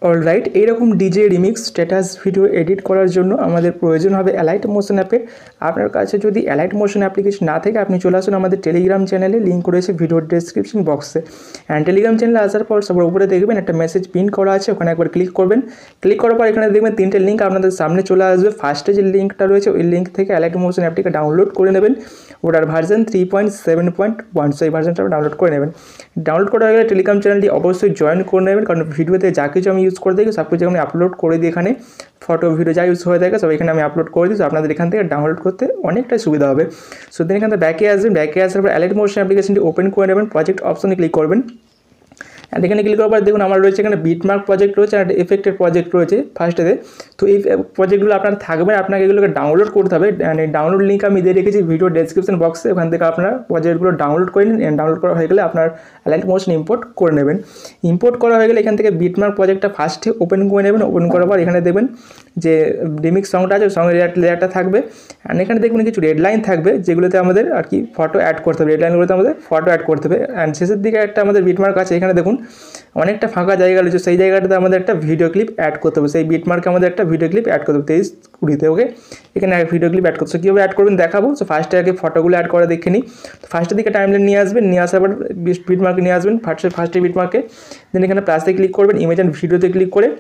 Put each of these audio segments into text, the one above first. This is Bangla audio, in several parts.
অলরাইট, এইরকম DJ remix status video edit করার জন্য আমাদের প্রয়োজন হবে অ্যালাইট মোশন অ্যাপের। আপনার কাছে যদি অ্যালাইট মোশন অ্যাপ্লিকেশন না থাকে আপনি চলে আসুন আমাদের টেলিগ্রাম চ্যানেলে, লিঙ্ক রয়েছে ভিডিওর ডেসক্রিপশন বক্সে। অ্যান্ড টেলিগ্রাম চ্যানেলে আসার পর সবার উপরে দেখবেন একটা মেসেজ পিন করা আছে, ওখানে একবার ক্লিক করবেন। ক্লিক করার পর এখানে দেখবেন 3টে লিঙ্ক আপনাদের সামনে চলে আসবে। ফার্স্টে যে লিঙ্কটা রয়েছে ওই লিঙ্ক থেকে অ্যালাইট মোশন অ্যাপটিকে ডাউনলোড করে নেবেন। ওটার ভার্সন 3.7.1, সেই ভার্সনটা ডাউনলোড করে নেবেন। ডাউনলোড করা হয়ে গেলে টেলিগ্রাম চ্যানেলটি অবশ্যই জয়েন করে নেবেন, কারণ ভিডিওতে যা কিছু আমি ইউজ করে থাকি সব কিছু আমি আপলোড করে দিই। এখানে ফটো ভিডিও যা ইউজ হয়ে থাকে সব এখানে আমি আপলোড করে দিই, তো আপনাদের এখান থেকে ডাউনলোড করতে অনেকটাই সুবিধা হবে। সো দেন এখান থেকে ব্যাকে আসবেন, ব্যাকে আসার পর অ্যালাইট মোশন অ্যাপ্লিকেশনটি ওপেন করে নেবেন, প্রজেক্ট অপশনে ক্লিক করবেন। অ্যান্ড এখানে ক্লিক করার পর দেখুন আমার রয়েছে এখানে বিটমার্ক প্রজেক্ট রয়েছে আর এফেক্টের প্রজেক্ট রয়েছে ফার্স্টেতে। তো এই প্রজেক্টগুলো আপনার থাকবে, আপনাকে এগুলোকে ডাউনলোড করতে হবে। অ্যান্ড এই ডাউনলোড লিঙ্ক আমি দিয়ে রেখেছি ভিডিও ডেসক্রিপশন বক্সে, ওখান থেকে আপনার প্রজেক্টগুলো ডাউনলোড করে নিন। ডাউনলোড করা হয়ে গেলে আপনার অ্যালাইট মোশন ইম্পোর্ট করে নেবেন। ইম্পোর্ট করা হয়ে গেলে এখান থেকে বিটমার্ক প্রজেক্টটা ফার্স্টে ওপেন করে নেবেন। ওপেন করার পর এখানে দেখবেন যে রিমিক্স সংটা আছে, সঙ্গে লেয়ারটা থাকবে। অ্যান্ড এখানে দেখবেন কিছু রেড লাইন থাকবে যেগুলোতে আমাদের আর কি ফটো অ্যাড করতে হবে, রেড লাইনগুলোতে আমাদের ফটো অ্যাড করতে হবে। অ্যান্ড শেষের দিকে একটা আমাদের বিটমার্ক আছে, এখানে দেখুন অনেকটা ফাঁকা জায়গা রয়েছে, সেই জায়গাটাতে আমাদের একটা ভিডিও ক্লিপ অ্যাড করতে হবে। সেই বিটমার্কে আমাদের একটা ভিডিও ক্লিপ অ্যাড করতে হবে 23-20-তে। ওকে, এখানে ভিডিও ক্লিপ অ্যাড করতে হবে। কীভাবে অ্যাড করবেন দেখাবো। সো ফার্স্টে আগে ফটোগুলো অ্যাড করে দেখে নিই। তো ফার্স্টের দিকে টাইমলাইন নিয়ে আসবেন, নিয়ে আসার পর বিটমার্কে নিয়ে আসবেন, ফার্স্টে বিটমার্কে। দেন এখানে প্লাসে ক্লিক করবেন, ইমেজ অ্যান্ড ভিডিওতে ক্লিক করে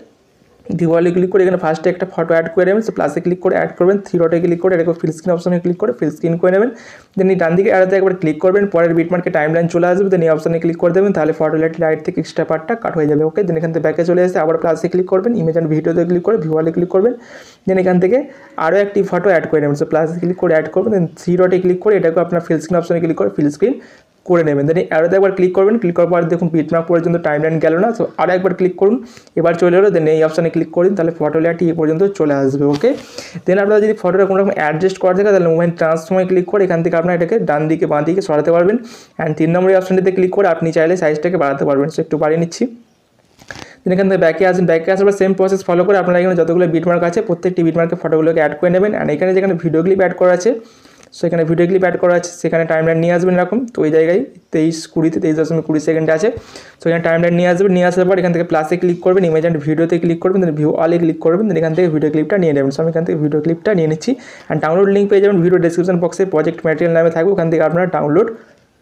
ভিওয়ালে ক্লিক করে এখানে ফার্স্টে একটা ফটো অ্যাড করে নেবেন। সো প্লাসে ক্লিক করে অ্যাড করবেন, 3 ডটে ক্লিক করে এরকম ফিল স্ক্রিন অপশনে ক্লিক করে ফিল স্ক্রিন করে নেবেন। দেন এই ডান দিকে অ্যারোতে একবার ক্লিক করবেন, পরের বিটমার্কে টাইমলাইন চলে আসবে। দেন এই অপশনে ক্লিক করে দেবেন, তাহলে ফটো লাইট থেকে এক্সট্রা পার্টটা কাট হয়ে যাবে। ওকে, দেন এখান থেকে ব্যাকে চলে এসে আবার প্লাসে ক্লিক করবেন, ইমেজ অ্যান্ড ভিডিওতে ক্লিক করে ভিওয়ালে ক্লিক করবেন। দেন এখান থেকে আরও একটি ফটো অ্যাড করে নেবেন। সো প্লাসে ক্লিক করে অ্যাড করবেন, দেন 3 ডটে ক্লিক করে এটাকে আপনার ফিল স্ক্রিন অপশনে ক্লিক করে ফিল স্ক্রিন করে নেবেন। দেন অ্যারোতে একবার ক্লিক করবেন, ক্লিক করার পর দেখুন বিটমার্ক পর্যন্ত টাইমলাইন গেল না। সো আরও একবার ক্লিক করুন, এবার চলে এলো। দেন এই অপশানে ক্লিক করুন, তাহলে ফটো লেয়ারটি এই পর্যন্ত চলে আসবে। ওকে, দেন আপনারা যদি ফটোটা কোনো রকম অ্যাডজাস্ট করা থাকে তাহলে মুভমেন্ট ট্রান্সফর্মে ক্লিক করে এখান থেকে আপনারা এটাকে ডান দিকে বাঁ দিকে সরাতে পারবেন। অ্যান্ড 3 নম্বর অপশানটিতে ক্লিক করে আপনি চাইলে সাইজটাকে বাড়াতে পারবেন। সো একটু বাড়িয়ে নিচ্ছি। দেন এখান থেকে ব্যাকে আসবেন, ব্যাকে আসার পর সেম প্রসেস ফলো করে আপনারা এখানে যতগুলো বিটমার্ক আছে প্রত্যেকটি বিটমার্কে ফটোগুলোকে অ্যাড করে নেবেন। অ্যান্ড এখানে যেখানে ভিডিও ক্লিপ অ্যাড করা আছে, সো এখানে ভিডিও ক্লিপ অ্যাড করা আছে, সেখানে টাইমলাইন নিয়ে আসবেন এরকম। তো ওই জায়গায় 23-20-তে 23.20 সেকেন্ডে আছে। সো এখানে টাইমলাইন নিয়ে আসবেন, নিয়ে আসার পর এখান থেকে প্লাসে ক্লিক করবেন, ইমেজ অ্যান্ড ভিডিওতে ক্লিক করবেন, দেন ভিউ অলে ক্লিক করবেন। দেন এখান থেকে ভিডিও ক্লিপটা নিয়ে নেবেন। সো আমি এখান থেকে ভিডিও ক্লিপটা নিয়ে নিচ্ছি। অ্যান্ড ডাউনলোড লিঙ্ক পেয়ে যাবেন ভিডিও ডেসক্রিপশন বক্সে, প্রজেক্ট ম্যাটেরিয়াল নামে থাকবে, ওখান থেকে আপনারা ডাউনলোড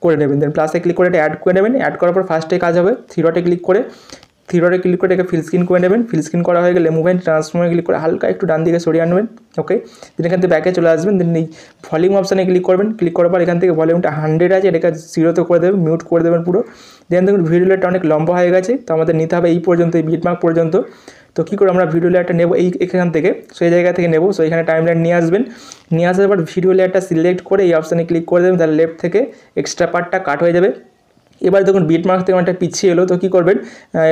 করে নেবেন। দেন প্লাসে ক্লিক করে এটা অ্যাড করে নেবেন। অ্যাড করার পর ফার্স্টে কাজ হবে 3 ডটে ক্লিক করে এটাকে ফিল স্ক্রিন করে নেবেন। ফিল স্ক্রিন করা হয়ে গেলে মুভমেন্ট ট্রান্সফর্মে ক্লিক করে হালকা একটু ডান দিকে সরিয়ে আনবেন। ওকে, দেন এখান থেকে ব্যাকে চলে আসবেন। দেন এই ভলিউম অপশানে ক্লিক করবেন, ক্লিক করার পর এখান থেকে ভলিউমটা 100 আছে, এটাকে 0-তে করে দেবেন, মিউট করে দেবেন পুরো। দেন দেখুন ভিডিও লেয়ারটা অনেক লম্বা হয়ে গেছে, তো আমাদের নিতে হবে এই পর্যন্ত, এই বিটমার্ক পর্যন্ত। তো কী করে আমরা ভিডিও লেয়ারটা নেব এখান থেকে, সেই জায়গা থেকে নেব। সো এখানে টাইমলাইন নিয়ে আসবেন, নিয়ে আসার পর ভিডিও লেয়ারটা সিলেক্ট করে এই অপশানে ক্লিক করে দেবেন, তাহলে লেফট থেকে এক্সট্রা পার্টটা কাট হয়ে যাবে। এবার দেখুন বিটমার্ক থেকে অনেকটা পিছিয়ে এলো, তো কী করবেন,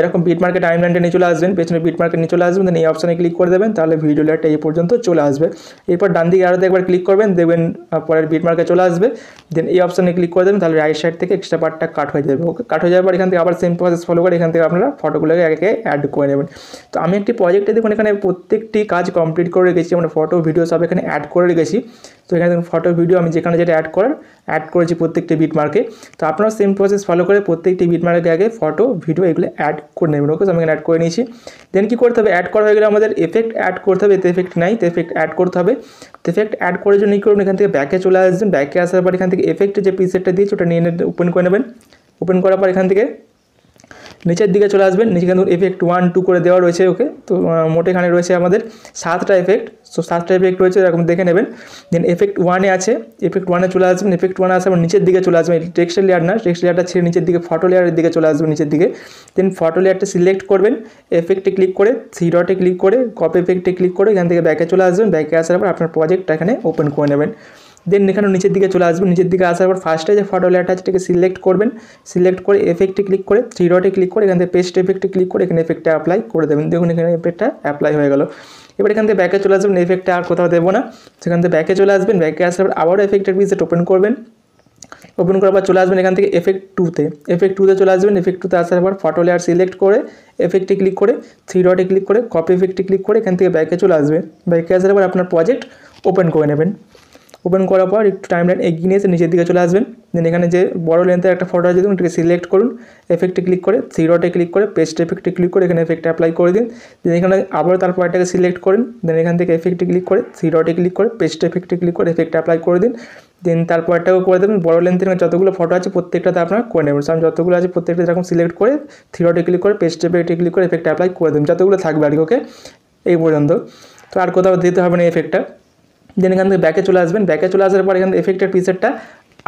এরকম বিটমার্কে টাইমলাইনটা নিয়ে চলে আসবেন, পেছনে বিটমার্কে নিয়ে চলে আসবেন। দেন এই অপশানে ক্লিক করে দেবেন, তাহলে ভিডিও লেয়ারটা এই পর্যন্ত চলে আসবে। এরপর ডান দিকে আরও একবার ক্লিক করবেন, দেখবেন পরের বিটমার্কে চলে আসবে। দেন এই অপশানে ক্লিক করে দেবেন, তাহলে রাইট সাইড থেকে এক্সট্রা পার্টটা কাট হয়ে যাবে। ওকে, কাট হয়ে যাওয়ার পর এখান থেকে আবার সেম প্রসেস ফলো করে এখান থেকে আপনারা ফটোগুলোকে একে অ্যাড করে নেবেন। তো আমি একটি প্রজেক্টে দেখুন এখানে প্রত্যেকটি কাজ কমপ্লিট করে রেখেছি, মানে ফটো ভিডিও সব এখানে অ্যাড করে রেখেছি। তো এখানে দেখুন ফটো ভিডিও আমি যেখানে যেটা অ্যাড করেছি প্রত্যেকটি বিটমার্কে। তো আপনারা সেম প্রসেস ফলো করে প্রত্যেকটি বিটমার্কে আগে ফটো ভিডিও এগুলো অ্যাড করে নেবেন। ওকে, আমি এখানে অ্যাড করে নিয়েছি। দেন কী করতে হবে, অ্যাড করা হয়ে গেলে আমাদের এফেক্ট অ্যাড করতে হবে। এতে এফেক্ট নাই, তো এফেক্ট অ্যাড করতে হবে। তো এফেক্ট অ্যাড করার জন্য কী করবেন, এখান থেকে ব্যাকে চলে আসবেন, ব্যাকে আসার পর এখান থেকে এফেক্টের যে প্রিসেটটা দিয়েছি ওটা নিয়ে ওপেন করে নেবেন। ওপেন করার পর এখান থেকে নিচের দিকে চলে আসবেন, নিচে কিন্তু এফেক্ট 1-2 করে দেওয়া রয়েছে। ওকে, তো মোট এখানে রয়েছে আমাদের 7টা এফেক্ট। সো 7টা এফেক্ট রয়েছে, এরকম দেখে নেবেন। দেন এফেক্ট 1-এ আছে, এফেক্ট 1-এ চলে আসবেন। এফেক্ট 1-এ আসার পর নিচের দিকে চলে আসবেন, টেক্সচার লেয়ার না, টেক্সচার লেয়ারটা ছেড়ে নিচের দিকে ফটো লেয়ারের দিকে চলে আসবেন, নিচের দিকে। দেন ফটো লেয়ারটা সিলেক্ট করবেন, এফেক্টে ক্লিক করে 3 ডটে ক্লিক করে কপি এফেক্টে ক্লিক করে এখান থেকে ব্যাকে চলে আসবেন। ব্যাকে আসার পর আপনার প্রজেক্টটা এখানে ওপেন করে নেবেন। দেন এখানে নিচের দিকে চলে আসবেন, নিচের দিকে আসার পর ফার্স্টে যে ফটো লেয়ারটা আছে এটাকে সিলেক্ট করবেন, সিলেক্ট করে এফেক্টে ক্লিক করে 3 ডটে ক্লিক করে এখান থেকে পেস্ট এফেক্টে ক্লিক করে এখানে এফেক্টটা অ্যাপ্লাই করে দেবেন। দেখুন এখানে এফেক্টটা অ্যাপ্লাই হয়ে গেল। এবার এখান থেকে ব্যাকে চলে আসবেন, এফেক্টটা আর কোথাও দেবো না, সেখান থেকে ব্যাকে চলে আসবেন। ব্যাকে আসার পর আবারও এফেক্টের প্রিসেট ওপেন করবেন। ওপেন করার পর চলে আসবেন এখান থেকে এফেক্ট 2-তে চলে আসবেন। এফেক্ট 2-তে আসার পর ফটো লেয়ার সিলেক্ট করে এফেক্টে ক্লিক করে 3 ডটে ক্লিক করে কপি এফেক্টে ক্লিক করে এখান থেকে ব্যাকে চলে আসবেন। ব্যাকে আসার পর আপনার প্রজেক্ট ওপেন করে নেবেন। ওপেন করার পর একটু টাইমলাইন এগিয়ে নিয়ে এসে নিচের দিকে চলে আসবেন। দেন এখানে যে বড় লেন্থের একটা ফটো আছে দেখুন, এটাকে সিলেক্ট করুন, এফেক্টে ক্লিক করে থ্রি ডটে ক্লিক করে পেস্ট এফেক্টে ক্লিক করে এখানে এফেক্ট অ্যাপ্লাই করে দিন। দেন এখানে আবার তারপর এটাকে সিলেক্ট করুন, দেন এখান থেকে এফেক্টে ক্লিক করে থ্রি ডটে ক্লিক করে পেস্ট এফেক্টে ক্লিক করে এফেক্ট অ্যাপ্লাই করে দিন। দেন তারপরটাও করে দেবেন, বড় লেন্থের যতগুলো ফটো আছে প্রত্যেকটাতে আপনারা করে নেবেন। আমি যতগুলো আছে প্রত্যেকটা এরকম সিলেক্ট করে থ্রি ডটে ক্লিক করে পেস্ট এফেক্টে ক্লিক করে এফেক্ট অ্যাপ্লাই করে দেবেন, যতগুলো থাকবে আর কি। ওকে, এই পর্যন্ত। তো আর কোথাও দিতে হবে না এফেক্টটা। দেন এখান থেকে ব্যাকে চলে আসবেন, ব্যাকে চলে আসার পর এখান থেকে এফেক্টের প্রিসেটটা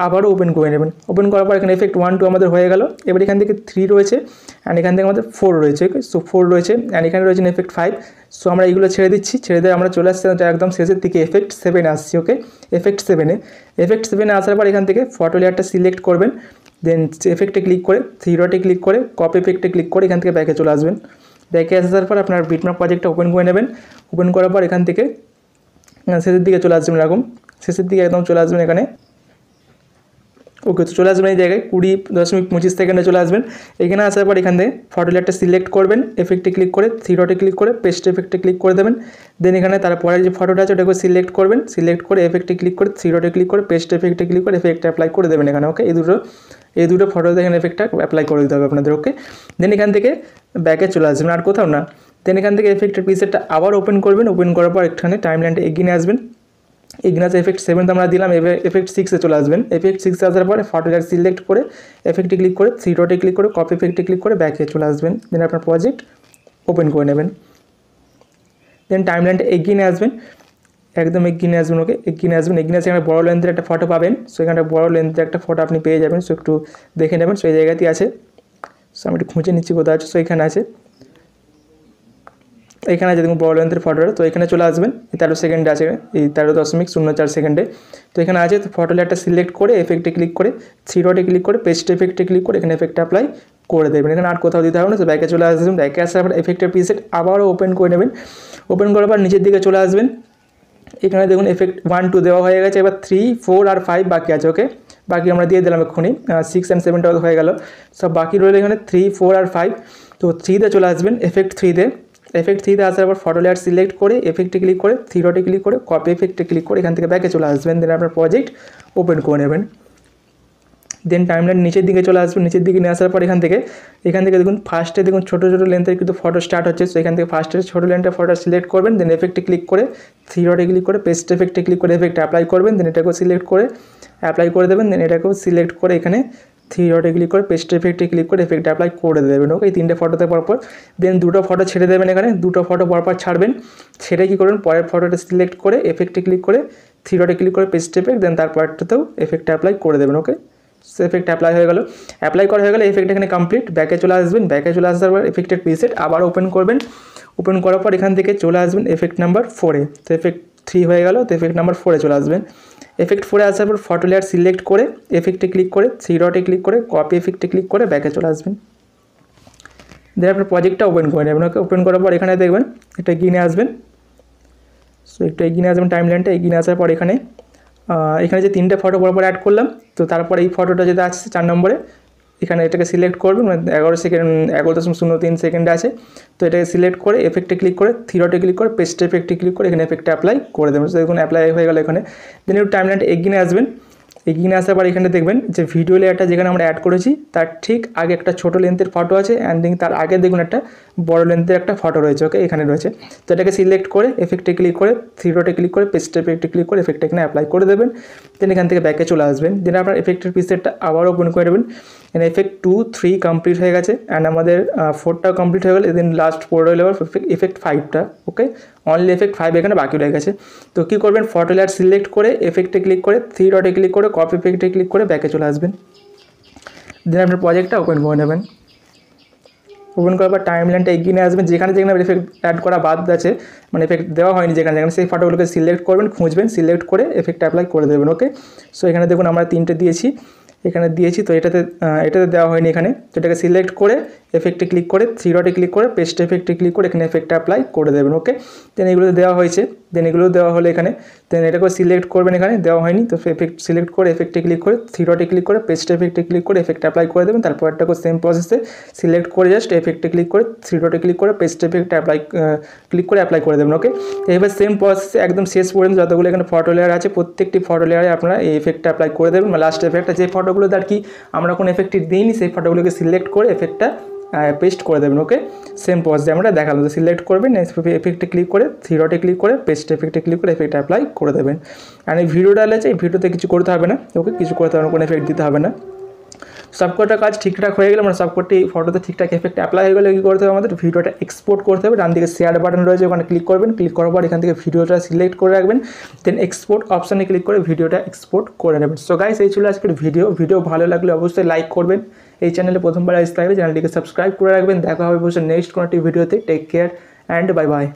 আবারও ওপেন করে নেবেন। ওপেন করার পর এখানে এফেক্ট 1 2 আমাদের হয়ে গেল। এবার এখান থেকে 3 রয়েছে অ্যান্ড এখান থেকে আমাদের 4 রয়েছে। ওকে, সো 4 রয়েছে অ্যান্ড এখানে রয়েছে এফেক্ট 5। সো আমরা এইগুলো ছেড়ে দিচ্ছি, ছেড়ে দিয়ে আমরা চলে আসছি একদম শেষের দিকে এফেক্ট 7 আসছি। ওকে, এফেক্ট 7 আসার পর এখান থেকে ফটো লেয়ারটা সিলেক্ট করবেন, দেন এফেক্টে ক্লিক করে থ্রি ডটে ক্লিক করে কপি এফেক্টে ক্লিক করে এখান থেকে ব্যাকে চলে আসবেন। ব্যাকে আসার পর আপনার বিটম্যাপ প্রজেক্টটা ওপেন করে নেবেন। ওপেন করার পর এখান থেকে শেষের দিকে চলে আসবেন, এরকম শেষের দিকে একদম চলে আসবেন এখানে। ওকে, তো চলে আসবেন এই জায়গায় 20.25 সেকেন্ডে চলে আসবেন। এখানে আসার পর এখান থেকে ফটো লেয়ারটা সিলেক্ট করবেন, এফেক্টে ক্লিক করে থ্রি ডটে ক্লিক করে পেস্ট এফেক্টে ক্লিক করে দেবেন। দেন এখানে তারপরে যে ফটোটা আছে ওটাকে সিলেক্ট করবেন, সিলেক্ট করে এফেক্টে ক্লিক করে থ্রি ডটে ক্লিক করে পেস্ট এফেক্টে ক্লিক করে এফেক্ট অ্যাপ্লাই করে দেবেন এখানে। ওকে, এই দুটো ফটোতে এখানে এফেক্টটা অ্যাপ্লাই করে দিতে হবে আপনাদের। ওকে, দেন এখান থেকে ব্যাকে চলে আসবেন, আর কোথাও না। দেন এখান থেকে এফেক্টের প্রিসেটটা আবার ওপেন করবেন। ওপেন করার পর এখানে টাইমলাইনটা এগিয়ে আসবেন। এখানে এফেক্ট 7 আমরা দিলাম, এফেক্ট 6 চলে আসবেন। এফেক্ট 6 আসার পরে ফটো লেয়ার সিলেক্ট করে এফেক্টে ক্লিক করে থ্রি ডটে ক্লিক করে কপি এফেক্টে ক্লিক করে ব্যাকে চলে আসবেন। দেন আপনার প্রজেক্ট ওপেন করে নেবেন। দেন টাইমলাইনটা এগিয়ে আসবেন, একদম এগিয়ে আসবেন। ওকে, এগিয়ে আসবেন, এগিয়ে আসে এখানে বড় লেন্থের একটা ফটো পাবেন। সো এখানে বড় লেন্থের একটা ফটো আপনি পেয়ে যাবেন। সো একটু দেখে নেবেন, সো এই জায়গাতেই আছে। সো আমি একটু খুঁজে নিচ্ছি কোথায় আছে। সো এখানে আছে, এখানে আছে দেখুন বড় লেন্থের ফটোটা। তো এখানে চলে আসবেন, 13 সেকেন্ডে আছে, এই 13.04 সেকেন্ডে। তো এখানে আছে, তো ফটো লেয়ারটা সিলেক্ট করে এফেক্টে ক্লিক করে থ্রি ডটে ক্লিক করে পেস্ট এফেক্টে ক্লিক করে এখানে এফেক্ট অ্যাপ্লাই করে দেবেন। এখানে আর কোথাও দিতে হবে না। তো ব্যাকে চলে আসবেন, ব্যাকে আসার পর এফেক্টের প্রিসেট আবারও ওপেন করে নেবেন। ওপেন করার পর নিচের দিকে চলে আসবেন। এখানে দেখুন এফেক্ট 1 2 দেওয়া হয়ে গেছে, এবার 3 4 আর 5 বাকি আছে। ওকে, বাকি আমরা দিয়ে দিলাম এক্ষুনি, 6 and 7টাও হয়ে গেল। সব বাকি রইল এখানে 3 4 আর 5। তো 3তে চলে আসবেন, এফেক্ট 3তে আসার পর ফটো লেয়ার সিলেক্ট করে এফেক্টে ক্লিক করে থ্রি ডটে ক্লিক করে কপি এফেক্টে ক্লিক করে এখান থেকে ব্যাকে চলে আসবেন। দেন আপনার প্রজেক্ট ওপেন করে নেবেন। দেন টাইমলাইন নিচের দিকে চলে আসবেন। নিচের দিকে নিয়ে আসার পর এখান থেকে দেখুন ফার্স্টে দেখুন ছোটো লেন্থের কিন্তু ফটো স্টার্ট হচ্ছে। সো এখান থেকে ফার্স্টের ছোটো লেন্থের ফটো সিলেক্ট করবেন, দেন এফেক্টে ক্লিক করে থ্রি ডটে ক্লিক করে পেস্ট এফেক্টে ক্লিক করে এফেক্ট অ্যাপ্লাই করবেন। দেন এটাকেও সিলেক্ট করে অ্যাপ্লাই করে দেবেন। দেন এটাকেও সিলেক্ট করে এখানে থ্রি ডটে ক্লিক করে পেস্ট এফেক্টে ক্লিক করে এফেক্ট অ্যাপ্লাই করে দেবেন। ওকে, এই 3টে ফটোতে পরপর। দেন 2টো ফটো ছেড়ে দেবেন, এখানে 2টো ফটো পরপর ছাড়বেন। ছেড়ে কী করবেন, পরের ফটোটা সিলেক্ট করে এফেক্টে ক্লিক করে থ্রি ডটে ক্লিক করে পেস্ট এফেক্ট, দেন তারপরটাতেও এফেক্ট অ্যাপ্লাই করে দেবেন। ওকে, এফেক্ট অ্যাপ্লাই হয়ে গেল। অ্যাপ্লাই করা হয়ে গেলে এফেক্ট এখানে কমপ্লিট। ব্যাকে চলে আসবেন, ব্যাকে চলে আসার পর এফেক্টের প্রিসেট আবার ওপেন করবেন। ওপেন করার পর এখান থেকে চলে আসবেন এফেক্ট নাম্বার 4-এ। তো এফেক্ট 3 হয়ে গেল, তো এফেক্ট নাম্বার 4-এ চলে আসবেন। এফেক্ট 4-এ আসার পর ফটো লেয়ার সিলেক্ট করে এফেক্টে ক্লিক করে থ্রি ডটে ক্লিক করে কপি এফেক্টে ক্লিক করে ব্যাকে চলে আসবেন। দেন আপনার প্রজেক্টটা ওপেন করে নেবেন। ওকে, ওপেন করার পর এখানে দেখবেন এটা এগিয়ে আসবেন। সো একটু এগিয়ে আসবেন, টাইমলাইনটা এগিয়ে আসার পর এখানে যে 3টে ফটো পরপর অ্যাড করলাম। তো তারপর এই ফটোটা যেটা আসছে 4 নম্বরে, এখানে এটাকে সিলেক্ট করবেন, 11.03 সেকেন্ড আছে। তো এটাকে সিলেক্ট করে এফেক্টে ক্লিক করে থ্রি ডটে ক্লিক করে পেস্ট এফেক্টে ক্লিক করে এখানে এফেক্টে অ্যাপ্লাই করে দেবেন। তো দেখুন অ্যাপ্লাই হয়ে গেল এখানে। দেন একটু টাইমলাইনটা এগিয়ে আসবেন। এগিয়ে আসার পর এখানে দেখবেন যে ভিডিও লেয়ারটা যেখানে আমরা অ্যাড করেছি তার ঠিক আগে একটা ছোটো লেন্থের ফটো আছে অ্যান্ড তার আগে দেখুন একটা বড় লেন্থের একটা ফটো রয়েছে। ওকে, এখানে রয়েছে। তো এটাকে সিলেক্ট করে এফেক্টে ক্লিক করে থ্রি ডটে ক্লিক করে পেস্ট এফেক্টে ক্লিক করে এফেক্টটা এখানে অ্যাপ্লাই করে দেবেন। দেন এখান থেকে ব্যাকে চলে আসবেন। দেন আপনার এফেক্টের প্রিসেটটা আবার ওপেন করে দেবেন। এখানে এফেক্ট 2 3 কমপ্লিট হয়ে গেছে অ্যান্ড আমাদের 4টাও কমপ্লিট হয়ে গেল। দেন লাস্ট 4 রইল এবার এফেক্ট 5টা। ওকে, অনলি এফেক্ট 5 এখানে বাকি রয়ে গেছে। তো কী করবেন, ফটো লেয়ার সিলেক্ট করে এফেক্টে ক্লিক করে থ্রি ডটে ক্লিক করে কপি এফেক্টে ক্লিক করে ব্যাকে চলে আসবেন। দেন আপনার প্রজেক্টটা ওপেন করে নেবেন। ওপেন করার পর টাইমলাইনটা এগিয়ে নিয়ে আসবেন। যেখানে এফেক্ট অ্যাড করা বাদ আছে, মানে এফেক্ট দেওয়া হয়নি যেখানে সেই ফটোগুলোকে সিলেক্ট করবেন, খুঁজবেন, সিলেক্ট করে এফেক্ট অ্যাপ্লাই করে দেবেন। ওকে, সো এখানে দেখুন আমরা 3টে দিয়েছি, এখানে দিয়েছি। তো এটাতে দেওয়া হয়নি এখানে। তো এটাকে সিলেক্ট করে এফেক্টে ক্লিক করে 3 ডটে ক্লিক করে পেস্ট এফেক্টে ক্লিক করে এখানে এফেক্টটা অ্যাপ্লাই করে দেবেন। ওকে, দেন এগুলো দেওয়া হয়েছে, দেন এগুলো দেওয়া হলো এখানে, দেন এটাকে সিলেক্ট করবেন, এখানে দেওয়া হয়নি তো এফেক্ট সিলেক্ট করে এফেক্টে ক্লিক করে 3 ডটে ক্লিক করে পেস্ট এফেক্টে ক্লিক করে এফেক্ট অ্যাপ্লাই করে দেবেন। তারপর এটাকে সেম প্রসেসে সিলেক্ট করে জাস্ট এফেক্টে ক্লিক করে 3 ডটে ক্লিক করে পেস্ট এফেক্ট ক্লিক করে অ্যাপ্লাই করে দেবেন। ওকে, এবার সেম প্রসেসে একদম শেষ পর্যন্ত যতগুলো এখানে ফটো লেয়ার আছে প্রত্যেকটি ফটো লেয়ারে আপনারা এই এফেক্টটা অ্যাপ্লাই করে দেবেন। লাস্ট এফেক্টটা যে ফটোগুলো আর কি আমরা কোনো এফেক্টই দিইনি সেই ফটোগুলোকে সিলেক্ট করে এফেক্টটা পেস্ট করে দেবেন। ওকে, সেম প্রসেসে আমরা দেখালাম, তো সিলেক্ট করবেন, এফেক্টে ক্লিক করে 3 ডটে ক্লিক করে পেস্ট এফেক্টে ক্লিক করে এফেক্ট অ্যাপ্লাই করে দেবেন। আর এই ভিডিওটা আছে, এই ভিডিওতে কিছু করতে হবে না। ওকে, কিছু করতে হবে না, কোনো এফেক্ট দিতে হবে না। সবকটা কাজ ঠিকঠাক হয়ে গেলে মানে সবকটি ফটোতে ঠিকঠাক এফেক্ট অ্যাপ্লাই হয়ে গেলে কী করতে হবে, আমাদের ভিডিওটা এক্সপোর্ট করতে হবে। ডান দিকে শেয়ার বাটন রয়েছে, ওখানে ক্লিক করবেন, ক্লিক করার পর এখান থেকে ভিডিওটা সিলেক্ট করে রাখবেন, দেন এক্সপোর্ট অপশানে ক্লিক করে ভিডিওটা এক্সপোর্ট করে নেবেন। সো গাইস, এই ছিল আজকের ভিডিও ভালো লাগলে অবশ্যই লাইক করবেন, এই চ্যানেলে প্রথমবার আসতে থাকলে চ্যানেলটিকে সাবস্ক্রাইব করে রাখবেন। দেখা হবে অবশ্যই নেক্সট কোনো একটি ভিডিওতে। Take care and bye by.